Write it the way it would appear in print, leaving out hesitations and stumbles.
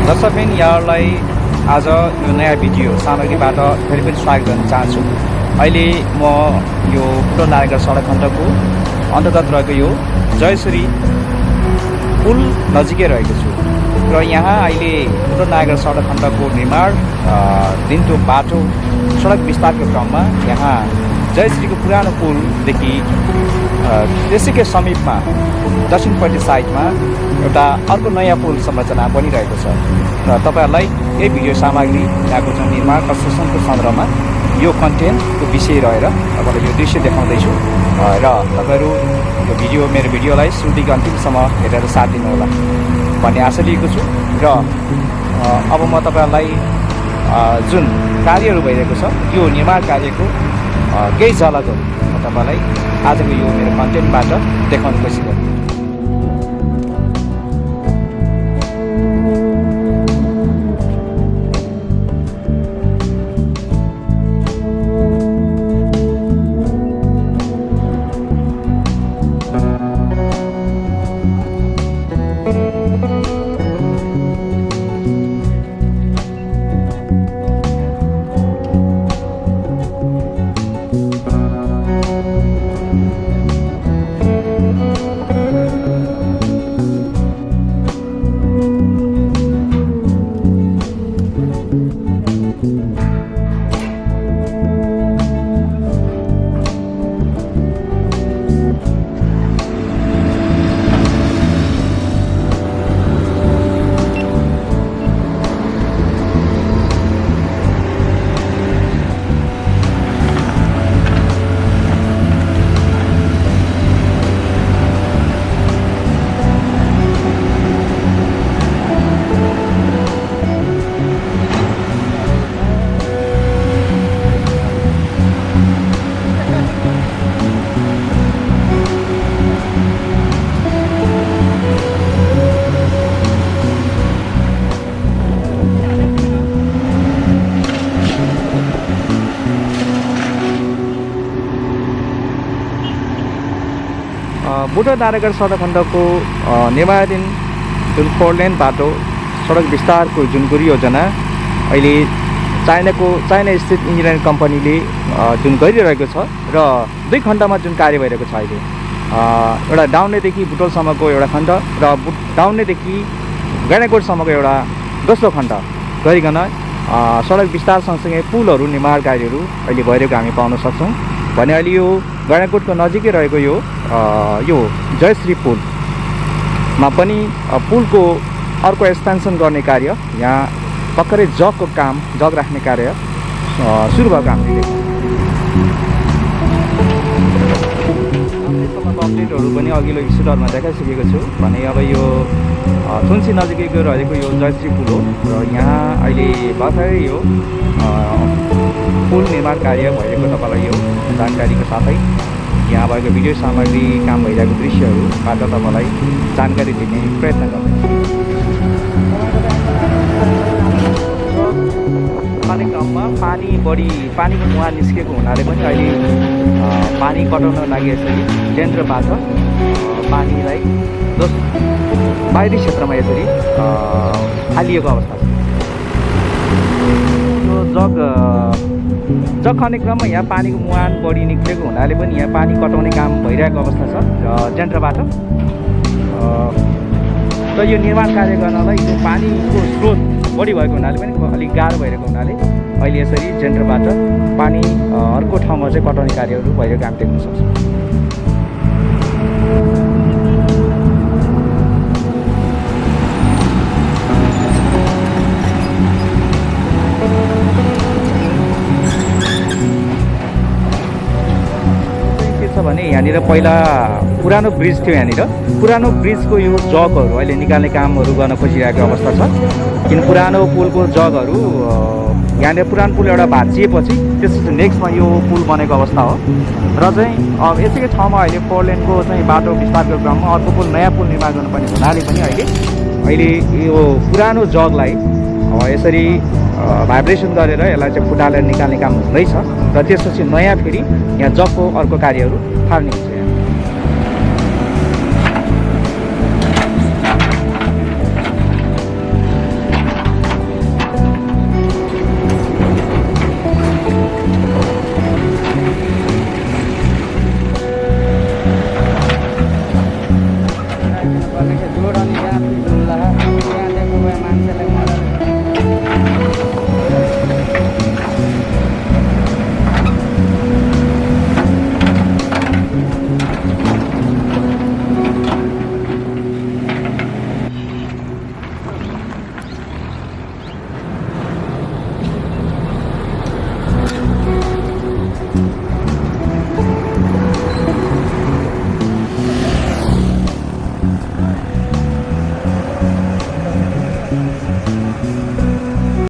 दर्शकबिन यहाँलाई आज यो नयाँ भिडियो सामग्रीबाट फेरि पनि स्वागत गर्न चाहन्छु। अहिले म यो बुटवल नारायणगढ सडक खण्डको अन्तर्गत रहेको यो जयश्री पुल नजिकै रहेको छु र यहाँ अहिले बुटवल नारायणगढ सडक खण्डको निर्माण दिनको बाटो सडक विस्तारको क्रममा यहाँ जयश्रीको पुरानो पुलदेखि त्यसैकै समीपमा दक्षिणपट्टि साइडमा एउटा अर्को नयाँ पुल संरचना बनिरहेको छ र तपाईहरुलाई यही भिडियो सामग्री यहाँको जुन निर्माण कन्स्ट्रक्सनको सन्दर्भमा यो कन्टेन्टको विषय रहेर तपाईलाई यो दृश्य देखाउँदैछु र तपाईहरु यो मेरो भिडियोलाई सुरुदेखि अन्तिमसम्म हेरेर साथ दिनुहोला भन्ने आशा लिएको छु र अब म तपाईहरुलाई जुन कार्यहरू भइरहेको छ यो निर्माण कार्यको केही झलकहरू म तपाईलाई आजको यो मेरो कन्टेन्टबाट देखाउने कोसिस गर्छु। बुटवल नारायणगढ सडक खण्डको निर्माणाधीन जुन 4 लेन बाटो सडक विस्तारको जुन परियोजना अहिले चाइना स्थित इन्जिनियरिङ कम्पनीले जुन गरिरहेको छ र 2 खण्डमा जुन कार्य भइरहेको छ अहिले एउटा डाउनेदेखि बुटवलसम्मको एउटा खण्ड र डाउनेदेखि गाइडाकोटसम्मको एउटा दोस्रो खण्ड गरिकन सडक विस्तार सँगसँगै पुलहरू निर्माण कार्यहरू अहिले भइरहेको हामी पाउन सक्छौँ भने अहिले यो गाइडाकोटको नजिकै रहेको यो जयश्री पुलमा पनि पुलको अर्को एक्सपेन्सन गर्ने कार्य यहाँ भर्खरै जग राख्ने कार्य सुरु भएको हामीले अपडेटहरू पनि अघिल्लो एपिसोडहरूमा देखाइसकेको छु भने अब यो थुन्सी नजिकै रहेको यो जयश्री पुल हो र यहाँ अहिले भर्खरै यो पुल निर्माण कार्य भइरहेको तपाईँलाई यो जानकारीको साथै यहाँ भएको भिडियो सामग्री काम भइरहेको दृश्यहरूबाट तपाईँलाई जानकारी दिने प्रयत्न गर्दैछु। खाने क्रममा पानीको मुहान निस्केको हुनाले पनि अहिले पानी कटाउन लागि यसरी यन्त्रबाट पानीलाई बाहिरी क्षेत्रमा यसरी हालिएको अवस्था छ। यो जग खन्ने क्रममा यहाँ पानीको मुहान बढी निक्लेको हुनाले पनि यहाँ पानी कटाउने काम भइरहेको अवस्था छ यन्त्रबाट र यो निर्माण कार्य गर्नलाई यो पानीको स्रोत बढी भएको हुनाले पनि अलिक गाह्रो भइरहेको हुनाले अहिले यसरी यन्त्रबाट पानी अर्को ठाउँमा चाहिँ कटाउने कार्यहरू भइरहेको हामी देख्न सक्छौँ। भने यहाँनिर पहिला पुरानो ब्रिज थियो यहाँनिर पुरानो ब्रिजको यो जगहरू अहिले निकाल्ने कामहरू गर्न खोजिरहेको अवस्था छ किन पुरानो पुलको जगहरू यहाँनिर पुरानो पुल एउटा भाँचिएपछि त्यसपछि नेक्स्टमा यो पुल बनेको अवस्था हो र चाहिँ अब यसैकै ठाउँमा अहिले 4 लेनको चाहिँ बाटो विस्तारको क्रममा अर्को पुल नयाँ पुल निर्माण गर्नुपर्ने हुनाले पनि अहिले यो पुरानो जगलाई यसरी भाइब्रेसन गरेर यसलाई चाहिँ फुटालेर निकाल्ने काम हुँदैछ र त्यसपछि नयाँ फेरि यहाँ जगको अर्को कार्यहरू थाल्ने हुन्छ।